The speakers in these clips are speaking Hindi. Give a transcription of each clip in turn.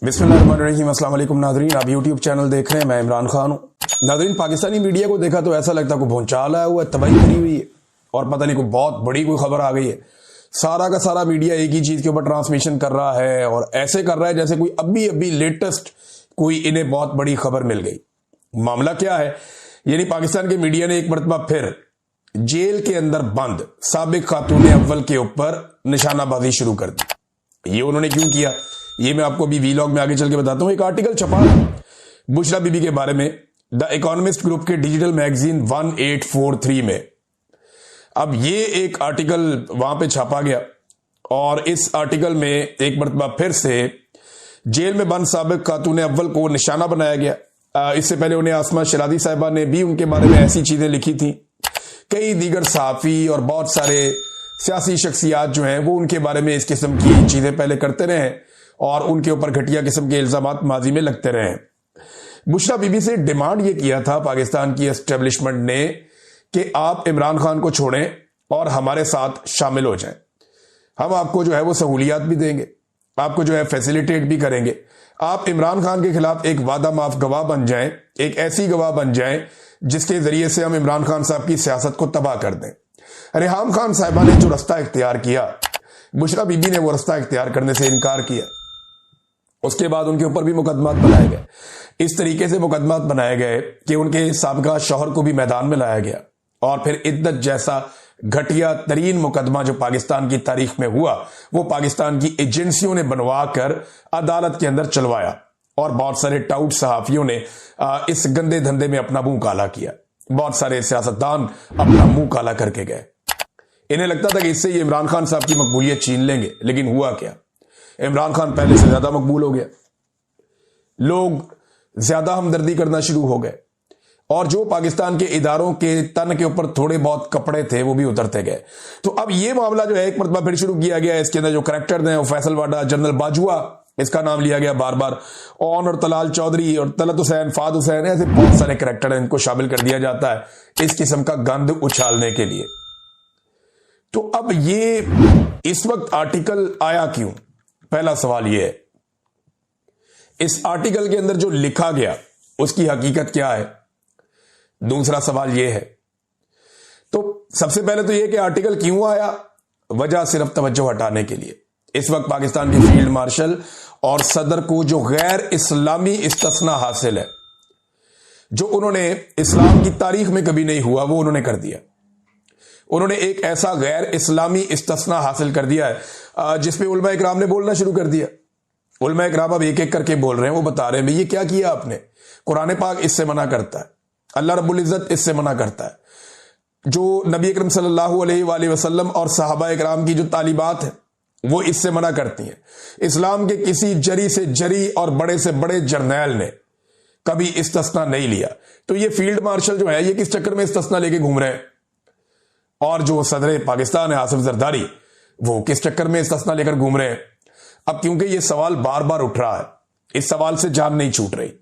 बिस्मिल्लाहिर्रहमानिर्रहीम। अस्सलाम वालेकुम नाज़रीन, आप यूट्यूब चैनल देख रहे हैं, मैं इमरान खान हूँ। नाज़रीन, पाकिस्तानी मीडिया को देखा तो ऐसा लगता है कोई भूचाल आया हुआ है, तबाही करी हुई है और पता नहीं कोई बहुत बड़ी कोई खबर आ गई है। सारा का सारा मीडिया एक ही चीज के ऊपर ट्रांसमिशन कर रहा है और ऐसे कर रहा है जैसे कोई अभी अभी लेटेस्ट कोई इन्हें बहुत बड़ी खबर मिल गई। मामला क्या है? यानी पाकिस्तान के मीडिया ने एक मरतबा फिर जेल के अंदर बंद साबिक खातून अव्वल के ऊपर निशानाबाजी शुरू कर दी। ये उन्होंने क्यों किया, ये मैं आपको अभी वीलॉग में आगे चल के बताता हूं। एक आर्टिकल छपा बुशरा बीबी के बारे में द इकोनॉमिस्ट ग्रुप के डिजिटल मैगजीन 1843 में। अब ये एक आर्टिकल वहां पे छापा गया और इस आर्टिकल में एक मरतबा फिर से जेल में बंद साबिक खातून अव्वल को निशाना बनाया गया। इससे पहले उन्हें आसमा शरादी साहिबा ने भी उनके बारे में ऐसी चीजें लिखी थी। कई दीगर सहाफी और बहुत सारे सियासी शख्सियात जो हैं वो उनके बारे में इस किस्म की चीजें पहले करते रहे और उनके ऊपर घटिया किस्म के इल्जामात माजी में लगते रहे। बुशरा बीबी से डिमांड ये किया था पाकिस्तान की एस्टेब्लिशमेंट ने कि आप इमरान खान को छोड़ें और हमारे साथ शामिल हो जाएं। हम आपको जो है वो सहूलियात भी देंगे, आपको जो है फैसिलिटेट भी करेंगे। आप इमरान खान के खिलाफ एक वादा माफ गवाह बन जाएं, एक ऐसी गवाह बन जाएं जिसके जरिए से हम इमरान खान साहब की सियासत को तबाह कर दें। रेहाम खान साहिबा ने जो रास्ता इख्तियार किया, बुशरा बीबी ने वो रास्ता इख्तियार करने से इनकार किया। उसके बाद उनके ऊपर भी मुकदमात बनाए गए। इस तरीके से मुकदमात बनाए गए कि उनके साबका शौहर को भी मैदान में लाया गया और फिर इद्दत जैसा घटिया तरीन मुकदमा जो पाकिस्तान की तारीख में हुआ वो पाकिस्तान की एजेंसियों ने बनवा कर अदालत के अंदर चलवाया और बहुत सारे टाउट सहाफियों ने इस गंदे धंधे में अपना मुंह काला किया। बहुत सारे सियासतदान अपना मुंह काला करके गए। इन्हें लगता था कि इससे ये इमरान खान साहब की मकबूलियत छीन लेंगे, लेकिन हुआ क्या? इमरान खान पहले से ज्यादा मकबूल हो गया, लोग ज्यादा हमदर्दी करना शुरू हो गए और जो पाकिस्तान के इदारों के तन के ऊपर थोड़े बहुत कपड़े थे वो भी उतरते गए। तो अब ये मामला जो है एक मरतबा फिर शुरू किया गया। इसके अंदर जो करैक्टर हैं वो फैसल वाडा, जनरल बाजुआ, इसका नाम लिया गया बार बार, और तलाल चौधरी और तलत हुसैन, फाद हुसैन, ऐसे बहुत सारे करैक्टर हैं, इनको शामिल कर दिया जाता है इस किस्म का गंद उछालने के लिए। तो अब ये इस वक्त आर्टिकल आया क्यों? पहला सवाल यह है, इस आर्टिकल के अंदर जो लिखा गया उसकी हकीकत क्या है? दूसरा सवाल यह है। तो सबसे पहले तो यह कि आर्टिकल क्यों आया, वजह सिर्फ तवज्जो हटाने के लिए। इस वक्त पाकिस्तान के फील्ड मार्शल और सदर को जो गैर इस्लामी इस्तिस्ना हासिल है, जो उन्होंने इस्लाम की तारीख में कभी नहीं हुआ, वो उन्होंने कर दिया। उन्होंने एक ऐसा गैर इस्लामी इस्तिस्ना हासिल कर दिया है जिसपे उलमा इकराम ने बोलना शुरू कर दिया। उलमा इकराम अब एक एक करके बोल रहे हैं, वो बता रहे हैं भाई ये क्या किया आपने। कुरान पाक इससे मना करता है, अल्लाह रब्बुल इज्जत इससे मना करता है, जो नबी अकरम सल्लल्लाहु अलैहि वसल्लम और सहाबा इकराम की जो तालीबात है वो इससे मना करती हैं। इस्लाम के किसी जरी से जरी और बड़े से बड़े जर्नैल ने कभी इस्तिस्ना नहीं लिया। तो ये फील्ड मार्शल जो है ये किस चक्कर में इस्तिस्ना लेके घूम रहे हैं, और जो सदर पाकिस्तान है आसिफ जरदारी, वो किस चक्कर में इस्तिस्ना लेकर घूम रहे हैं। अब क्योंकि ये सवाल बार बार उठ रहा है, इस सवाल से जान नहीं छूट रही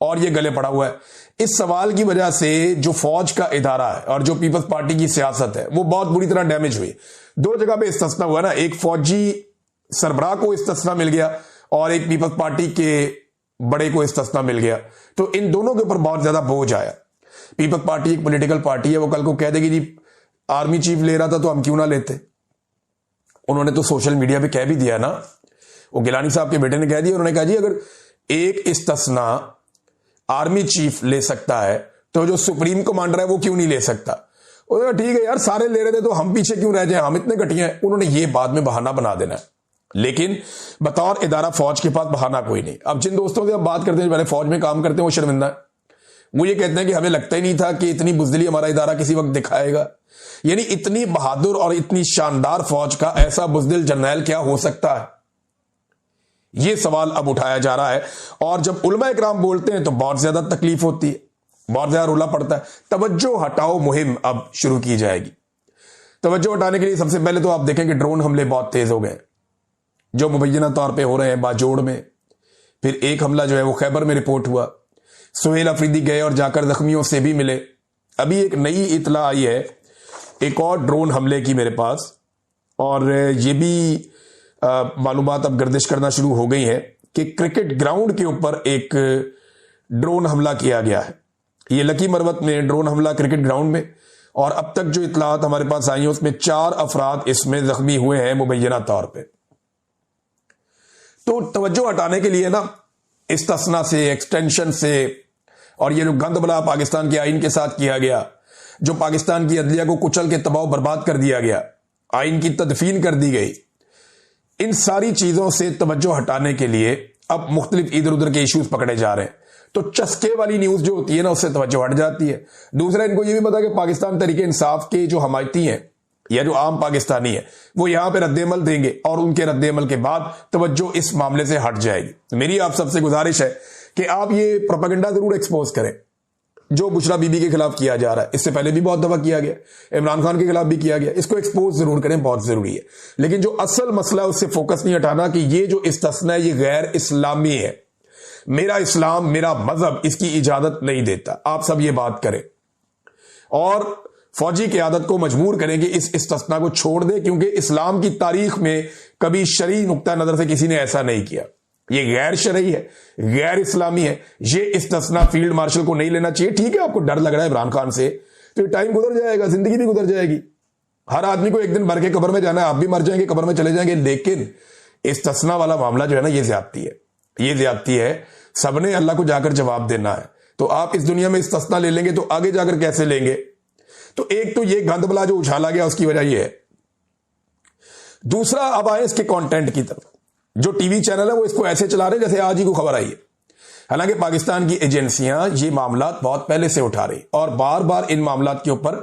और ये गले पड़ा हुआ है। इस सवाल की वजह से जो फौज का इदारा है और जो पीपल्स पार्टी की सियासत है वो बहुत बुरी तरह डैमेज हुई। दो जगह पे इस्तिस्ना हुआ ना, एक फौजी सरबराह को इस्तिस्ना मिल गया और एक पीपल्स पार्टी के बड़े को इस्तिस्ना मिल गया। तो इन दोनों के ऊपर बहुत ज्यादा बोझ आया। पीपल्स पार्टी एक पॉलिटिकल पार्टी है, वो कल को कह देगी जी आर्मी चीफ ले रहा था तो हम क्यों ना लेते। उन्होंने तो सोशल मीडिया पे कह भी दिया ना, वो गिलानी साहब के बेटे ने कह दिया, उन्होंने कहा जी अगर एक इस्तिस्ना आर्मी चीफ ले सकता है तो जो सुप्रीम कमांडर है वो क्यों नहीं ले सकता। उन्होंने ठीक है यार, सारे ले रहे थे तो हम पीछे क्यों रह जाए, हम इतने घटिया हैं। उन्होंने ये बाद में बहाना बना देना है, लेकिन बतौर इदारा फौज के पास बहाना कोई नहीं। अब जिन दोस्तों से हम बात करते हैं, मैंने फौज में काम करते हैं, वो शर्मिंदा है। वो ये कहते हैं कि हमें लगता ही नहीं था कि इतनी बुजदिली हमारा इदारा किसी वक्त दिखाएगा। यानी इतनी बहादुर और इतनी शानदार फौज का ऐसा बुजदिल जर्नैल क्या हो सकता है, यह सवाल अब उठाया जा रहा है। और जब उलमा इकराम बोलते हैं तो बहुत ज्यादा तकलीफ होती है, बहुत ज्यादा रोला पड़ता है। तवज्जो हटाओ मुहिम अब शुरू की जाएगी। तवज्जो हटाने के लिए सबसे पहले तो आप देखें कि ड्रोन हमले बहुत तेज हो गए जो मुबैना तौर पे हो रहे हैं बाजोड़ में। फिर एक हमला जो है वो खैबर में रिपोर्ट हुआ, सुहेल अफरीदी गए और जाकर जख्मियों से भी मिले। अभी एक नई इतला आई है एक और ड्रोन हमले की मेरे पास, और ये भी मालूमात अब गर्दिश करना शुरू हो गई है कि क्रिकेट ग्राउंड के ऊपर एक ड्रोन हमला किया गया है। ये लकी मरवत में ड्रोन हमला क्रिकेट ग्राउंड में, और अब तक जो इतलात हमारे पास आई है उसमें 4 अफराद इसमें जख्मी हुए हैं मुबैना तौर पे। तो तवज्जो हटाने के लिए ना इस्तिस्ना से, एक्सटेंशन से, और ये जो गंदबला पाकिस्तान के आइन के साथ किया गया, जो पाकिस्तान की अदलिया को कुचल के तबाह बर्बाद कर दिया गया, आइन की तदफीन कर दी गई, इन सारी चीजों से तवज्जो हटाने के लिए अब मुख्तलिफ इधर उधर के इश्यूज पकड़े जा रहे हैं। तो चस्के वाली न्यूज जो होती है ना उससे तवज्जो हट जाती है। दूसरा, इनको यह भी पता कि पाकिस्तान तहरीक इंसाफ के जो हमायती हैं या जो आम पाकिस्तानी है वो यहां पे रद्देमल देंगे, और उनके रद्देमल के बाद तवज्जो इस मामले से हट जाएगी। मेरी आप सबसे गुजारिश है कि आप ये प्रोपेगेंडा जरूर एक्सपोज करें जो बुशरा बीबी के खिलाफ किया जा रहा है। इससे पहले भी बहुत दफा किया गया, इमरान खान के खिलाफ भी किया गया। इसको एक्सपोज जरूर करें, बहुत जरूरी है। लेकिन जो असल मसला है उससे फोकस नहीं हटाना कि ये जो इस्तिस्ना है ये गैर इस्लामी है, मेरा इस्लाम, मेरा मजहब इसकी इजाजत नहीं देता। आप सब ये बात करें और फौजी क़यादत को मजबूर करें कि इस इस्तिस्ना को छोड़ दे, क्योंकि इस्लाम की तारीख में कभी शरई नुक्ता नजर से किसी ने ऐसा नहीं किया। ये गैर शरई है, गैर इस्लामी है। ये इस्तिस्ना फील्ड मार्शल को नहीं लेना चाहिए। ठीक है, आपको डर लग रहा है इमरान खान से, तो ये टाइम गुजर जाएगा, जिंदगी भी गुजर जाएगी। हर आदमी को एक दिन मर के कब्र में जाना है, आप भी मर जाएंगे, कब्र में चले जाएंगे। लेकिन इस्तिस्ना वाला मामला जो है ना, ये ज्यादती है, ये ज्यादती है। सबने अल्लाह को जाकर जवाब देना है। तो आप इस दुनिया में इस्तिस्ना ले लेंगे तो आगे जाकर कैसे लेंगे? तो एक तो ये गंदबला जो उछाला गया उसकी वजह ये है। दूसरा, अब आए इसके कंटेंट की तरफ। जो टीवी चैनल है वो इसको ऐसे चला रहे जैसे आज ही को खबर आई है। हालांकि पाकिस्तान की एजेंसियां ये मामला बहुत पहले से उठा रही और बार बार इन मामला के ऊपर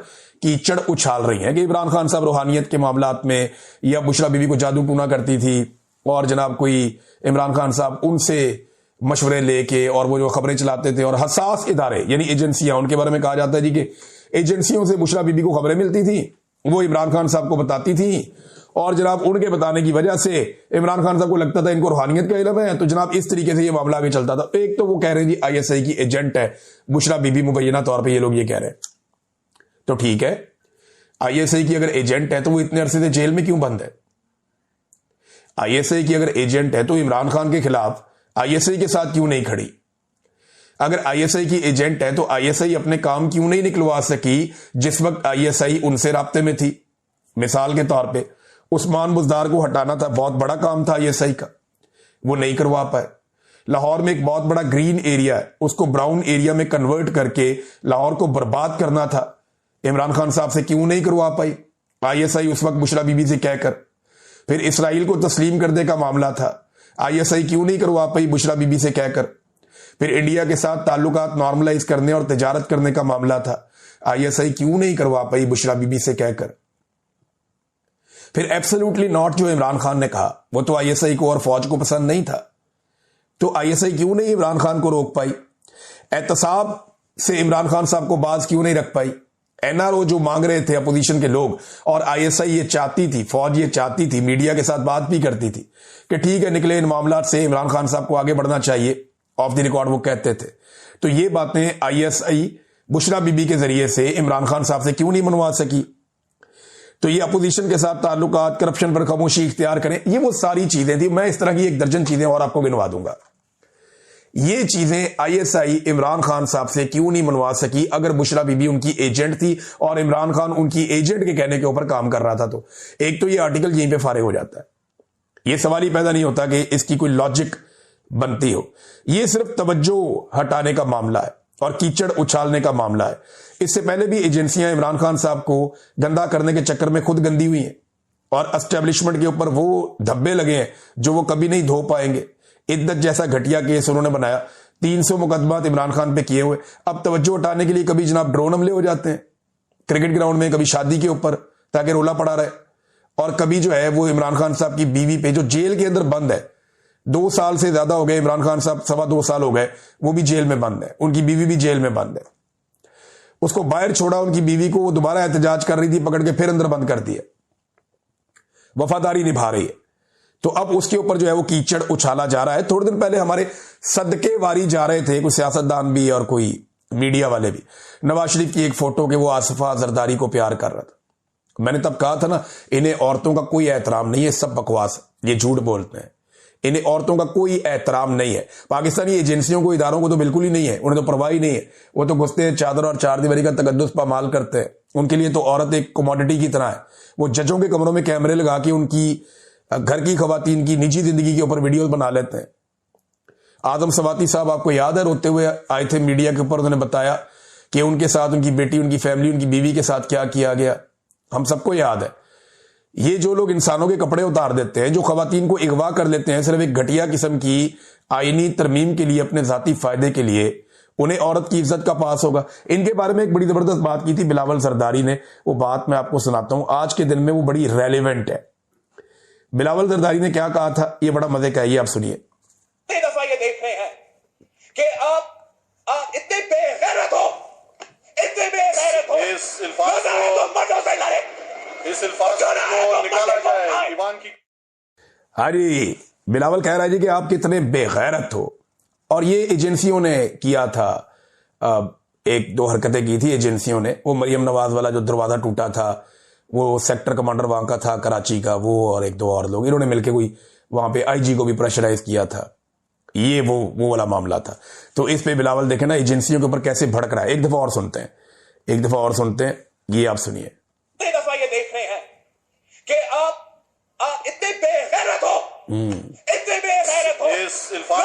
कीचड़ उछाल रही हैं कि इमरान खान साहब रूहानियत के मामलात में, या बुशरा बीबी को जादू टूना करती थी और जनाब कोई इमरान खान साहब उनसे मशवरे लेके और वो जो खबरें चलाते थे, और हसास इदारे यानी एजेंसियां, उनके बारे में कहा जाता है जी कि एजेंसियों से बुशरा बीबी को खबरें मिलती थी, वो इमरान खान साहब को बताती थी, और जनाब उनके बताने की वजह से इमरान खान साहब को लगता था इनको रूहानियत का इल्म है। तो जनाब इस तरीके से ये मामला आगे चलता था। एक तो वो कह रहे हैं जी आईएसआई की एजेंट है बुशरा बीबी, मुबैना तौर पे ये लोग ये कह रहे हैं। तो ठीक है, आईएसआई की अगर एजेंट है तो वो इतने अरसे से जेल में क्यों बंद है? आईएसआई की अगर एजेंट है तो इमरान खान के खिलाफ आईएसआई के साथ क्यों नहीं खड़ी? अगर आईएसआई की एजेंट है तो आईएसआई अपने काम क्यों नहीं निकलवा सकी जिस वक्त आईएसआई उनसे राब्ते में थी? मिसाल के तौर पे उस्मान बुज़दार को हटाना था, बहुत बड़ा काम था आईएसआई का, वो नहीं करवा पाए। लाहौर में एक बहुत बड़ा ग्रीन एरिया है, उसको ब्राउन एरिया में कन्वर्ट करके लाहौर को बर्बाद करना था, इमरान खान साहब से क्यों नहीं करवा पाई आईएसआई उस वक्त बुशरा बीबी से कहकर? फिर इसराइल को तस्लीम करने का मामला था, आईएसआई क्यों नहीं करवा पाई बुशरा बीबी से कहकर? फिर इंडिया के साथ ताल्लुकात नॉर्मलाइज करने और तिजारत करने का मामला था, आईएसआई क्यों नहीं करवा पाई बुशरा बीबी से कहकर? फिर एब्सोल्युटली नॉट जो इमरान खान ने कहा, वो तो आईएसआई को और फौज को पसंद नहीं था, तो आईएसआई क्यों नहीं इमरान खान को रोक पाई? एहतसाब से इमरान खान साहब को बाज क्यों नहीं रख पाई? एनआरओ जो मांग रहे थे अपोजिशन के लोग, और आईएसआई ये चाहती थी, फौज ये चाहती थी, मीडिया के साथ बात भी करती थी कि ठीक है निकले इन मामला से, इमरान खान साहब को आगे बढ़ना चाहिए, ऑफ द रिकॉर्ड वो कहते थे। तो ये बातें आईएसआई बुशरा बीबी के जरिए से इमरान खान साहब से क्यों नहीं मनवा सकी? तो ये अपोजिशन के साथ ताल्लुकात, करप्शन पर खामोशी इख्तियार करें, ये वो सारी चीजें थी। मैं इस तरह की 1 दर्जन चीजें और आपको गिनवा दूंगा। ये चीजें आईएसआई इमरान खान साहब से क्यों नहीं मनवा सकी अगर बुशरा बीबी उनकी एजेंट थी और इमरान खान उनकी एजेंट के कहने के ऊपर काम कर रहा था? तो एक तो ये आर्टिकल यहीं पे फारिग हो जाता है। ये सवाल ही पैदा नहीं होता कि इसकी कोई लॉजिक बनती हो। ये सिर्फ तवज्जो हटाने का मामला है और कीचड़ उछालने का मामला है। इससे पहले भी एजेंसियां इमरान खान साहब को गंदा करने के चक्कर में खुद गंदी हुई हैं और एस्टेब्लिशमेंट के ऊपर वो धब्बे लगे हैं जो वो कभी नहीं धो पाएंगे। इद्दत जैसा घटिया केस उन्होंने बनाया, 300 मुकदमात इमरान खान पे किए हुए। अब तवज्जो हटाने के लिए कभी जनाब ड्रोन हमले हो जाते हैं क्रिकेट ग्राउंड में, कभी शादी के ऊपर ताकि रोला पड़ा रहे, और कभी जो है वो इमरान खान साहब की बीवी पे जो जेल के अंदर बंद है, 2 साल से ज्यादा हो गए इमरान खान साहब, 2.25 साल हो गए, वो भी जेल में बंद है, उनकी बीवी भी जेल में बंद है। उसको बाहर छोड़ा, उनकी बीवी को वो दोबारा एहतजाज कर रही थी, पकड़ के फिर अंदर बंद कर दिया, वफादारी निभा रही है। तो अब उसके ऊपर जो है वो कीचड़ उछाला जा रहा है। थोड़े दिन पहले हमारे सदके वारी जा रहे थे, कोई सियासतदान भी और कोई मीडिया वाले भी, नवाज शरीफ की एक फोटो के वो आसिफा जरदारी को प्यार कर रहा था। मैंने तब कहा था ना, इन्हें औरतों का कोई एहतराम नहीं है, सब बकवास, ये झूठ बोलते हैं, इन्हें औरतों का कोई एहतराम नहीं है। पाकिस्तानी एजेंसियों को, इदारों को तो बिल्कुल ही नहीं है, उन्हें तो परवाह ही नहीं है। वो तो घुसते हैं, चादर और चार दीवारी का तकद्दुस पामाल करते हैं। उनके लिए तो औरत एक कमोडिटी की तरह है। वो जजों के कमरों में कैमरे लगा के उनकी घर की खवातीन की निजी जिंदगी के ऊपर वीडियो बना लेते हैं। आदम सवाती साहब आपको याद है, रोते हुए आए थे मीडिया के ऊपर, उन्होंने बताया कि उनके साथ उनकी बेटी, उनकी फैमिली, उनकी बीवी के साथ क्या किया गया। हम सबको याद है। ये जो लोग इंसानों के कपड़े उतार देते हैं, जो खवातीन को अगवा कर लेते हैं सिर्फ एक घटिया किस्म की आईनी तरमीम के लिए, अपने जाती फायदे के लिए, उन्हें औरत की इज्जत का पास होगा। इनके बारे में एक बड़ी जबरदस्त बात की थी बिलावल जरदारी ने। वो बात मैं आपको सुनाता हूं, आज के दिन में वो बड़ी रेलिवेंट है। बिलावल जरदारी ने क्या कहा था, ये बड़ा मजे का है, ये आप सुनिए। दफा ये देख रहे हैं कि आप इतने बेगैरत हो, इतने बेगैरत हो, इस अल्फाज को निकाला जाए ईवान की। अरे बिलावल कह रहा है जी कि आप कितने बेगैरत हो। और ये एजेंसियों ने किया था, एक दो हरकतें की थी एजेंसियों ने। वो मरियम नवाज वाला जो दरवाजा टूटा था, वो सेक्टर कमांडर वहां का था कराची का, वो और एक दो और लोग, इन्होंने मिलकर कोई वहां पे आईजी को भी प्रेशराइज किया था। ये वो वाला मामला था। तो इस पे बिलावल देखे ना एजेंसियों के ऊपर कैसे भड़क रहा है। एक दफा और सुनते हैं, एक दफा और सुनते हैं, ये आप सुनिए। दफा ये देख रहे हैं कि आप इतने बेगैरत हो, इतने बेगैरत हो, इस अल्फाज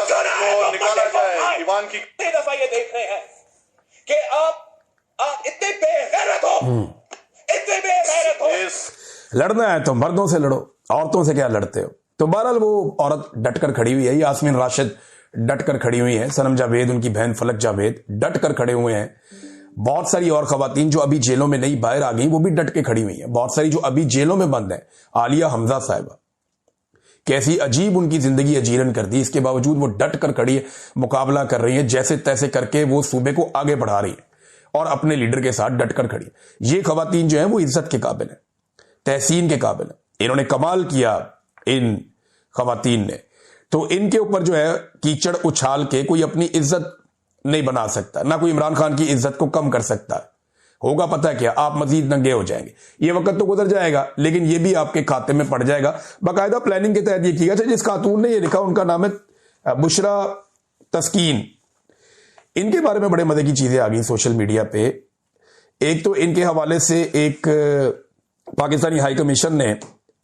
को निकाला जाए ईवान की। दफा ये देख रहे हैं कि आप इतने बेगैरत हो, इतने बेगैरत हो। लड़ना है तो मर्दों से लड़ो, औरतों से क्या लड़ते हो। तो बहरहाल वो औरत डटकर खड़ी हुई है, यास्मीन राशिद डटकर खड़ी हुई है, सनम जावेद, उनकी बहन फलक जावेद डटकर खड़े हुए हैं। बहुत सारी और खवातीन जो अभी जेलों में नहीं बाहर आ गई, वो भी डट के खड़ी हुई हैं। बहुत सारी जो अभी जेलों में बंद है, आलिया हमजा साहिबा, कैसी अजीब उनकी जिंदगी अजीरन कर दी, इसके बावजूद वो डट कर खड़ी है, मुकाबला कर रही है, जैसे तैसे करके वो सूबे को आगे बढ़ा रही है और अपने लीडर के साथ डट कर खड़ी है। ये खवातीन जो है वो इज्जत के काबिल है, तहसीन के काबिल है। इन्होंने कमाल किया इन खवातीन ने। तो इनके ऊपर जो है कीचड़ उछाल के कोई अपनी इज्जत नहीं बना सकता, ना कोई इमरान खान की इज्जत को कम कर सकता है। होगा पता है क्या, आप मजीद नंगे हो जाएंगे। ये वक्त तो गुजर जाएगा, लेकिन ये भी आपके खाते में पड़ जाएगा। बाकायदा प्लानिंग के तहत ये किया। जिस खातून ने ये लिखा, उनका नाम है बुशरा तस्कीन। इनके बारे में बड़े मजे की चीजें आ गई सोशल मीडिया पे। एक तो इनके हवाले से एक पाकिस्तानी हाई कमीशन ने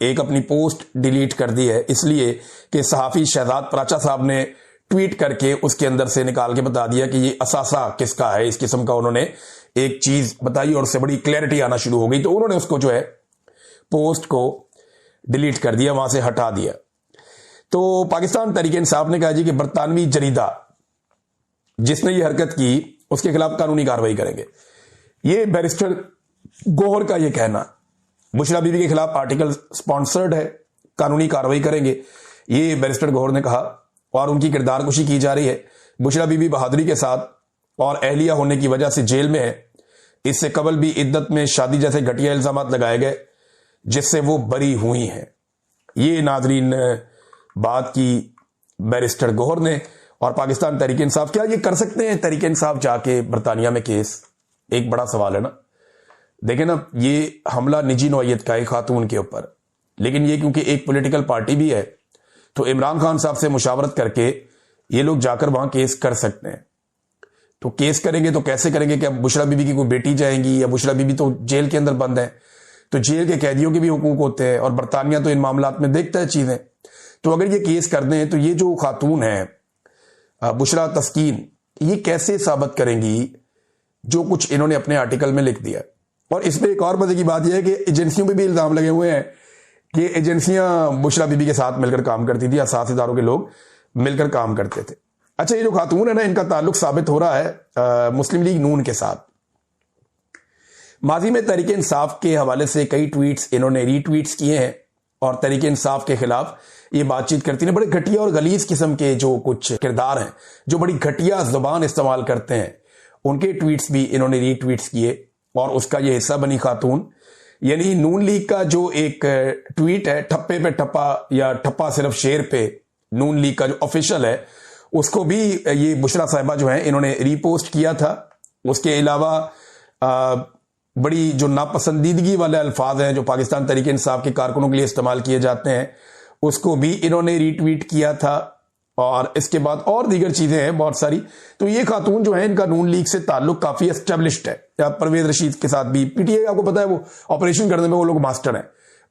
एक अपनी पोस्ट डिलीट कर दी है, इसलिए कि सहाफी शहजाद पराचा साहब ने ट्वीट करके उसके अंदर से निकाल के बता दिया कि ये असासा किसका है। इस किस्म का उन्होंने एक चीज बताई और उससे बड़ी क्लैरिटी आना शुरू हो गई। तो उन्होंने उसको जो है पोस्ट को डिलीट कर दिया, वहां से हटा दिया। तो पाकिस्तान तहरीक इंसाफ ने कहा जी कि बरतानवी जरीदा जिसने ये हरकत की उसके खिलाफ कानूनी कार्रवाई करेंगे। ये बैरिस्टर गौहर का ये कहना, बुशरा बीबी के खिलाफ आर्टिकल स्पॉन्सर्ड है, कानूनी कार्रवाई करेंगे, ये बैरिस्टर गौहर ने कहा। और उनकी किरदार कुशी की जा रही है। बुशरा बीबी बहादुरी के साथ और अहलिया होने की वजह से जेल में है। इससे कबल भी इद्दत में शादी जैसे घटिया इल्जाम लगाए गए, जिससे वो बरी हुई हैं। ये नाजरीन बात की बैरिस्टर गौहर ने। और पाकिस्तान तहरीक इंसाफ, क्या ये कर सकते हैं तहरीक इंसाफ जाके बरतानिया में केस? एक बड़ा सवाल है ना। देखें ना, ये हमला निजी नौयत का है खातून के ऊपर, लेकिन ये क्योंकि एक पॉलिटिकल पार्टी भी है, तो इमरान खान साहब से मुशावरत करके ये लोग जाकर वहां केस कर सकते हैं। तो केस करेंगे तो कैसे करेंगे? क्या बुशरा बीबी की कोई बेटी जाएंगी? या बुशरा बीबी तो जेल के अंदर बंद है, तो जेल के कैदियों के भी हुकूक होते हैं, और बरतानिया तो इन मामलात में देखता है चीजें। तो अगर ये केस कर दें तो ये जो खातून है बुशरा तस्कीन, ये कैसे साबित करेंगी जो कुछ इन्होंने अपने आर्टिकल में लिख दिया? और इसमें एक और मजे की बात यह है कि एजेंसियों पे भी इल्जाम लगे हुए हैं कि एजेंसियां बुशरा बीबी के साथ मिलकर काम करती थी, या साथ इदारों के लोग मिलकर काम करते थे। अच्छा, ये जो खातून है ना, इनका ताल्लुक साबित हो रहा है मुस्लिम लीग नून के साथ। माजी में तहरीक इंसाफ के हवाले से कई ट्वीट्स इन्होंने रीट्वीट्स किए हैं, और तहरीक इंसाफ के खिलाफ ये बातचीत करती है। बड़े घटिया और गलीज किस्म के जो कुछ किरदार हैं, जो बड़ी घटिया जुबान इस्तेमाल करते हैं, उनके ट्वीट्स भी इन्होंने रीट्वीट्स किए, और उसका ये हिस्सा बनी खातून। यानी नून लीग का जो एक ट्वीट है, ठप्पे पे ठप्पा या ठप्पा सिर्फ शेर पे, नून लीग का जो ऑफिशियल है, उसको भी ये बुशरा साहिबा जो है इन्होंने रीपोस्ट किया था। उसके अलावा बड़ी जो नापसंदीदगी वाले अल्फाज हैं जो पाकिस्तान तहरीक इंसाफ के कारकुनों के लिए इस्तेमाल किए जाते हैं, उसको भी इन्होंने रीट्वीट किया था। और इसके बाद और दीगर चीजें हैं बहुत सारी। तो ये खातून जो है, इनका नून लीग से ताल्लुक काफी एस्टेब्लिश्ड है। परवेज रशीद के साथ भी पीटीआई, आपको पता है वो ऑपरेशन करने में वो लोग मास्टर हैं।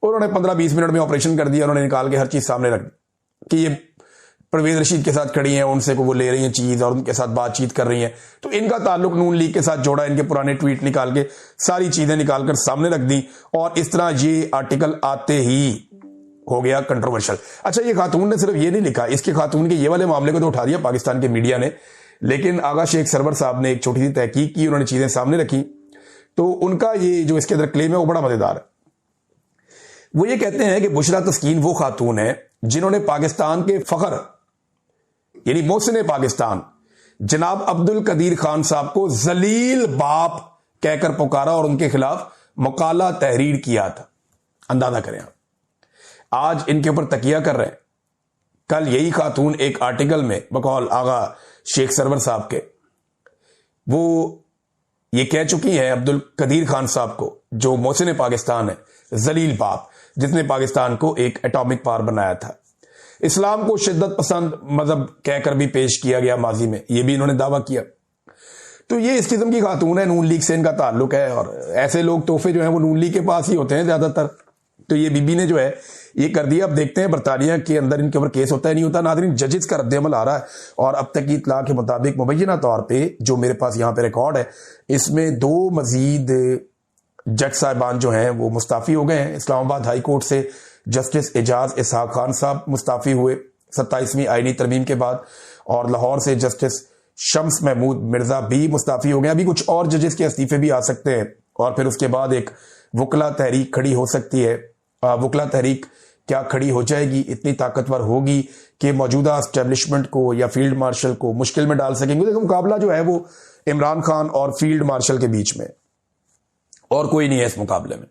उन्होंने 15-20 मिनट में ऑपरेशन कर दिया, उन्होंने निकाल के हर चीज सामने रख दी कि ये परवेज रशीद के साथ खड़ी हैं, उनसे को वो ले रही हैं चीज और उनके साथ बातचीत कर रही हैं। तो इनका ताल्लुक नून लीग के साथ जोड़ा, इनके पुराने ट्वीट निकाल के सारी चीजें निकालकर सामने रख दी और इस तरह ये आर्टिकल आते ही हो गया कंट्रोवर्शियल। अच्छा, ये खातून ने सिर्फ ये नहीं लिखा, इसके खातून के ये वाले मामले को तो उठा दिया पाकिस्तान के मीडिया ने, लेकिन आगा शेख सरवर साहब ने एक छोटी सी तहकीक की, उन्होंने चीजें सामने रखी। तो उनका ये जो इसके अंदर क्लेम है वो बड़ा मजेदार है। वो ये कहते हैं कि बुशरा तस्कीन वो खातून है जिन्होंने पाकिस्तान के फखर यानी मोहसिन पाकिस्तान जनाब अब्दुल कदीर खान साहब को जलील बाप कहकर पुकारा और उनके खिलाफ मकाला तहरीर किया था। अंदाजा करें आप, आज इनके ऊपर तकिया कर रहे हैं। कल यही खातून एक आर्टिकल में बकौल आगा शेख सरवर साहब के वो ये कह चुकी है अब्दुल कदीर खान साहब को, जो मोहसिन पाकिस्तान है, जलील बाप जिसने पाकिस्तान को एक एटॉमिक पावर बनाया था। इस्लाम को शिद्दत पसंद मजहब कहकर भी पेश किया गया माजी में, यह भी इन्होंने दावा किया। तो ये इस किस्म की खातून है, नून लीग से इनका ताल्लुक है और ऐसे लोग तोहफे जो है वो नून लीग के पास ही होते हैं ज्यादातर। तो ये बीबी ने जो है ये कर दिया। अब देखते हैं बरतानिया के अंदर इनके ऊपर केस होता है नहीं होता। नाज़रीन, जजेस का रद्द-ए-अमल आ रहा है और अब तक की इत्तला के मुताबिक मुबैना तौर पे जो मेरे पास यहाँ पे रिकॉर्ड है, इसमें 2 मजीद जज साहिबान जो हैं वो मुस्ताफी हो गए हैं। इस्लामाबाद हाई कोर्ट से जस्टिस एजाज इसहाक खान साहब मुस्ताफी हुए 27वीं आईनी तरमीम के बाद, और लाहौर से जस्टिस शम्स महमूद मिर्जा भी मुस्ताफी हो गए। अभी कुछ और जजेस के इस्तीफे भी आ सकते हैं और फिर उसके बाद एक वकला तहरीक खड़ी हो सकती है। वकला तहरीक क्या खड़ी हो जाएगी, इतनी ताकतवर होगी कि मौजूदा एस्टेब्लिशमेंट को या फील्ड मार्शल को मुश्किल में डाल सकेंगे। देखो, मुकाबला जो है वो इमरान खान और फील्ड मार्शल के बीच में, और कोई नहीं है इस मुकाबले में,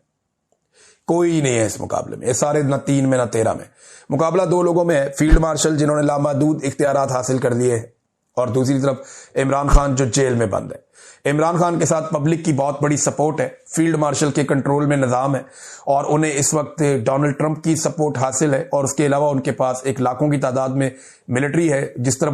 कोई नहीं है इस मुकाबले में। ये सारे न 3 में न 13 में मुकाबला 2 लोगों में है। फील्ड मार्शल जिन्होंने लामहदूद इख्तियारात हासिल कर लिए हैं और दूसरी तरफ इमरान खान जो जेल में बंद है। इमरान खान के साथ पब्लिक की बहुत बड़ी सपोर्ट है, फील्ड मार्शल के कंट्रोल में निजाम है और उन्हें इस वक्त डोनाल्ड ट्रंप की सपोर्ट हासिल है और उसके अलावा उनके पास एक लाखों की तादाद में मिलिट्री है। जिस तरफ